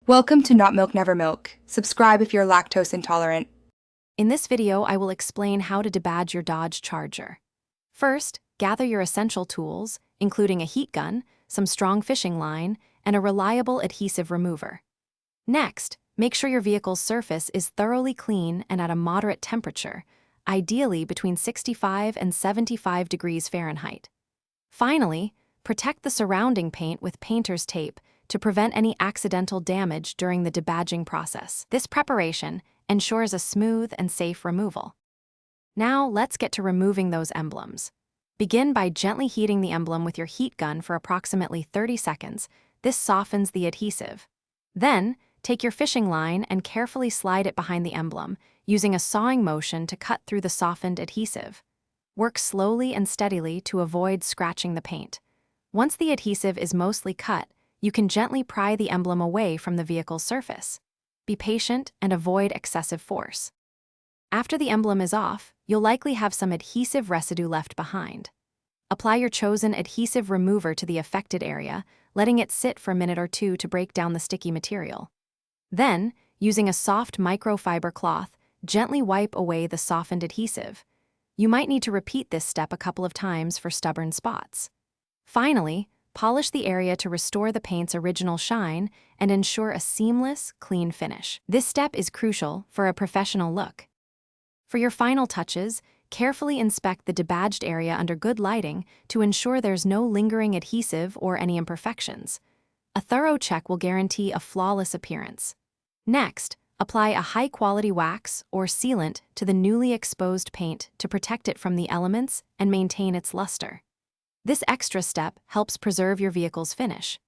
Welcome to Not Milk Never Milk. Subscribe if you're lactose intolerant. In this video, I will explain how to debadge your Dodge Charger. First, gather your essential tools, including a heat gun, some strong fishing line, and a reliable adhesive remover. Next, make sure your vehicle's surface is thoroughly clean and at a moderate temperature, ideally between 65 and 75 degrees Fahrenheit. Finally, protect the surrounding paint with painter's tape to prevent any accidental damage during the debadging process. This preparation ensures a smooth and safe removal. Now, let's get to removing those emblems. Begin by gently heating the emblem with your heat gun for approximately 30 seconds. This softens the adhesive. Then, take your fishing line and carefully slide it behind the emblem, using a sawing motion to cut through the softened adhesive. Work slowly and steadily to avoid scratching the paint. Once the adhesive is mostly cut, you can gently pry the emblem away from the vehicle's surface. Be patient and avoid excessive force. After the emblem is off, you'll likely have some adhesive residue left behind. Apply your chosen adhesive remover to the affected area, letting it sit for a minute or two to break down the sticky material. Then, using a soft microfiber cloth, gently wipe away the softened adhesive. You might need to repeat this step a couple of times for stubborn spots. Finally, polish the area to restore the paint's original shine and ensure a seamless, clean finish. This step is crucial for a professional look. For your final touches, carefully inspect the debadged area under good lighting to ensure there's no lingering adhesive or any imperfections. A thorough check will guarantee a flawless appearance. Next, apply a high-quality wax or sealant to the newly exposed paint to protect it from the elements and maintain its luster. This extra step helps preserve your vehicle's finish.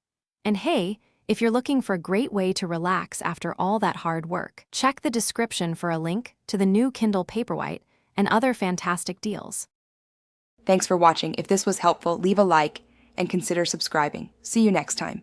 And hey, if you're looking for a great way to relax after all that hard work, check the description for a link to the new Kindle Paperwhite and other fantastic deals. Thanks for watching. If this was helpful, leave a like and consider subscribing. See you next time.